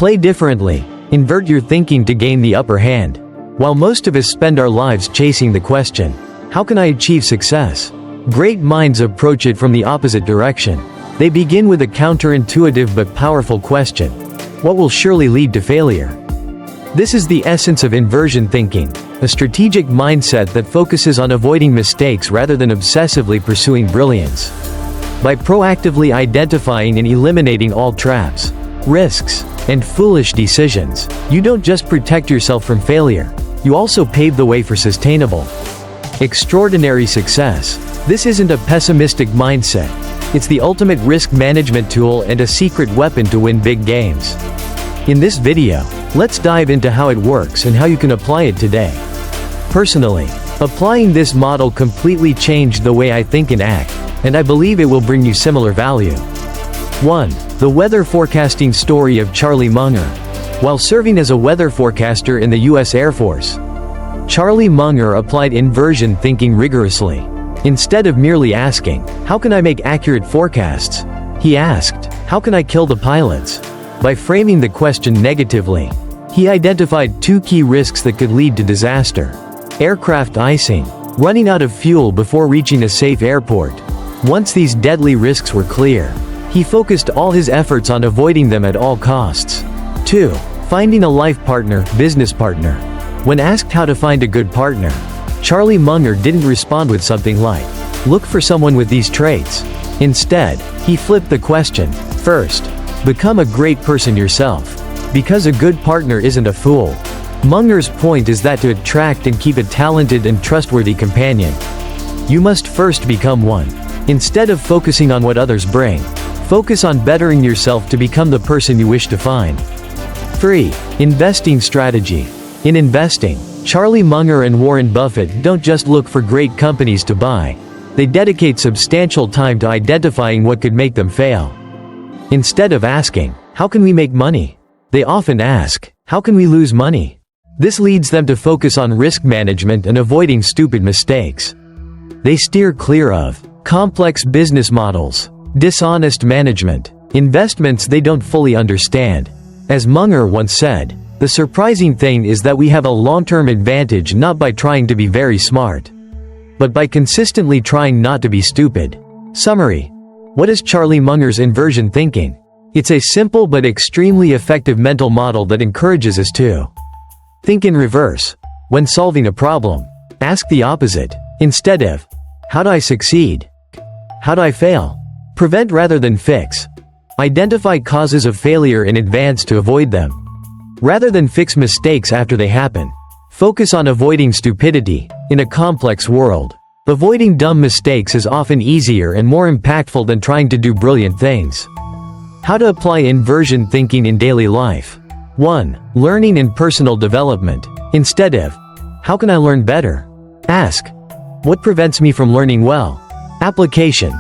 Play differently. Invert your thinking to gain the upper hand. While most of us spend our lives chasing the question, how can I achieve success? Great minds approach it from the opposite direction. They begin with a counterintuitive but powerful question: what will surely lead to failure? This is the essence of inversion thinking, a strategic mindset that focuses on avoiding mistakes rather than obsessively pursuing brilliance. By proactively identifying and eliminating all traps, risks, and foolish decisions, you don't just protect yourself from failure, you also pave the way for sustainable, extraordinary success. This isn't a pessimistic mindset. It's the ultimate risk management tool and a secret weapon to win big games. In this video, let's dive into how it works and how you can apply it today. Personally, applying this model completely changed the way I think and act, and I believe it will bring you similar value. 1. The weather forecasting story of Charlie Munger. While serving as a weather forecaster in the U.S. Air Force, Charlie Munger applied inversion thinking rigorously. Instead of merely asking, "How can I make accurate forecasts?" he asked, "How can I kill the pilots?" By framing the question negatively, he identified two key risks that could lead to disaster: aircraft icing, running out of fuel before reaching a safe airport. Once these deadly risks were clear, he focused all his efforts on avoiding them at all costs. 2. Finding a life partner, business partner. When asked how to find a good partner, Charlie Munger didn't respond with something like, "Look for someone with these traits." Instead, he flipped the question: first, become a great person yourself. Because a good partner isn't a fool. Munger's point is that to attract and keep a talented and trustworthy companion, you must first become one. Instead of focusing on what others bring, focus on bettering yourself to become the person you wish to find. 3. Investing strategy. In investing, Charlie Munger and Warren Buffett don't just look for great companies to buy. They dedicate substantial time to identifying what could make them fail. Instead of asking, "How can we make money?" they often ask, "How can we lose money?" This leads them to focus on risk management and avoiding stupid mistakes. They steer clear of complex business models, dishonest management, investments they don't fully understand. As Munger once said, "The surprising thing is that we have a long-term advantage not by trying to be very smart, but by consistently trying not to be stupid." Summary. What is Charlie Munger's inversion thinking? It's a simple but extremely effective mental model that encourages us to think in reverse. When solving a problem, ask the opposite. Instead of, "How do I succeed?" "How do I fail?" Prevent rather than fix. Identify causes of failure in advance to avoid them. Rather than fix mistakes after they happen, focus on avoiding stupidity. In a complex world, avoiding dumb mistakes is often easier and more impactful than trying to do brilliant things. How to apply inversion thinking in daily life. 1. Learning and personal development. Instead of, "How can I learn better?" ask, "What prevents me from learning well?" Application.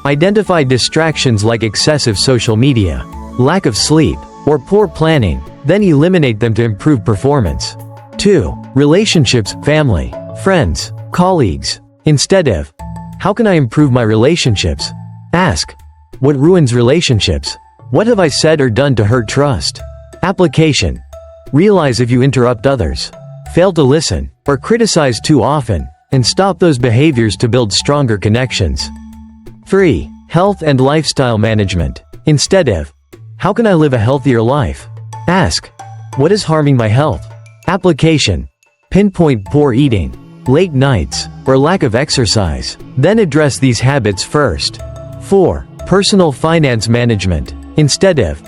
Identify distractions like excessive social media, lack of sleep, or poor planning, then eliminate them to improve performance. 2. Relationships, family, friends, colleagues. Instead of, "How can I improve my relationships?" ask, "What ruins relationships? What have I said or done to hurt trust?" Application. Realize if you interrupt others, fail to listen, or criticize too often, and stop those behaviors to build stronger connections. 3. Health and lifestyle management. Instead of, "How can I live a healthier life?" ask, "What is harming my health?" Application. Pinpoint poor eating, late nights, or lack of exercise, then address these habits first. 4. Personal finance management. Instead of,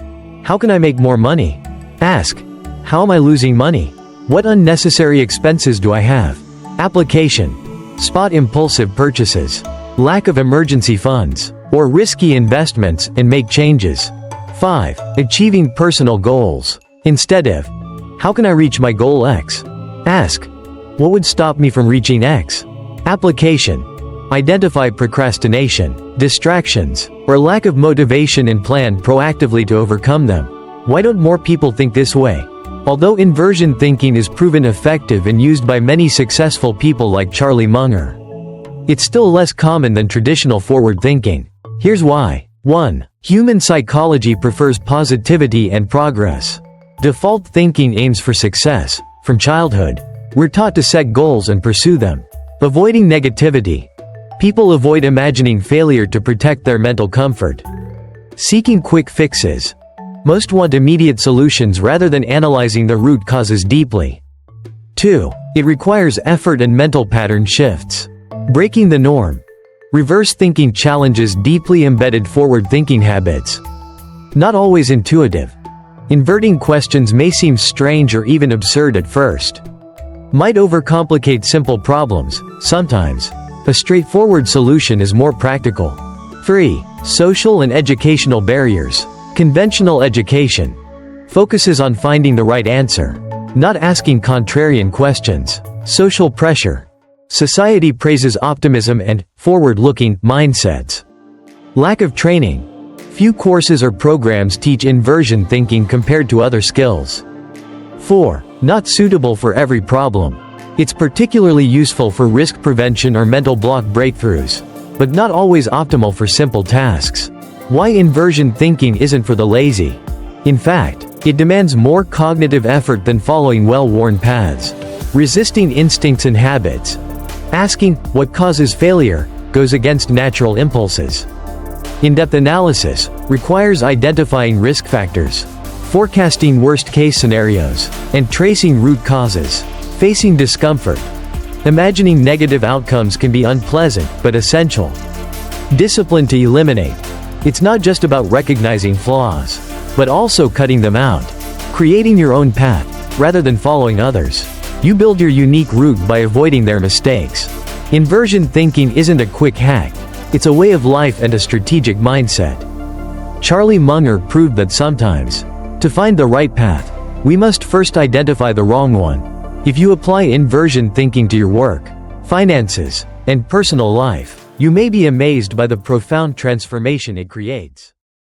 "How can I make more money?" ask, "How am I losing money? What unnecessary expenses do I have?" Application. Spot impulsive purchases, lack of emergency funds, or risky investments, and make changes. 5. Achieving personal goals. Instead of, "How can I reach my goal X?" ask, "What would stop me from reaching X?" Application. Identify procrastination, distractions, or lack of motivation and plan proactively to overcome them. Why don't more people think this way? Although inversion thinking is proven effective and used by many successful people like Charlie Munger, it's still less common than traditional forward thinking. Here's why. 1. Human psychology prefers positivity and progress. Default thinking aims for success. From childhood, we're taught to set goals and pursue them. Avoiding negativity. People avoid imagining failure to protect their mental comfort. Seeking quick fixes. Most want immediate solutions rather than analyzing the root causes deeply. 2. It requires effort and mental pattern shifts. Breaking the norm. Reverse thinking challenges deeply embedded forward-thinking habits. Not always intuitive. Inverting questions may seem strange or even absurd at first. Might overcomplicate simple problems. Sometimes, a straightforward solution is more practical. 3. Social and educational barriers. Conventional education focuses on finding the right answer, not asking contrarian questions. Social pressure. Society praises optimism and forward-looking mindsets. Lack of training. Few courses or programs teach inversion thinking compared to other skills. 4. Not suitable for every problem. It's particularly useful for risk prevention or mental block breakthroughs, but not always optimal for simple tasks. Why inversion thinking isn't for the lazy? In fact, it demands more cognitive effort than following well-worn paths. Resisting instincts and habits. Asking, what causes failure, goes against natural impulses. In-depth analysis requires identifying risk factors, forecasting worst-case scenarios, and tracing root causes. Facing discomfort. Imagining negative outcomes can be unpleasant, but essential. Discipline to eliminate. It's not just about recognizing flaws, but also cutting them out. Creating your own path, rather than following others. You build your unique route by avoiding their mistakes. Inversion thinking isn't a quick hack. It's a way of life and a strategic mindset. Charlie Munger proved that sometimes, to find the right path, we must first identify the wrong one. If you apply inversion thinking to your work, finances, and personal life, you may be amazed by the profound transformation it creates.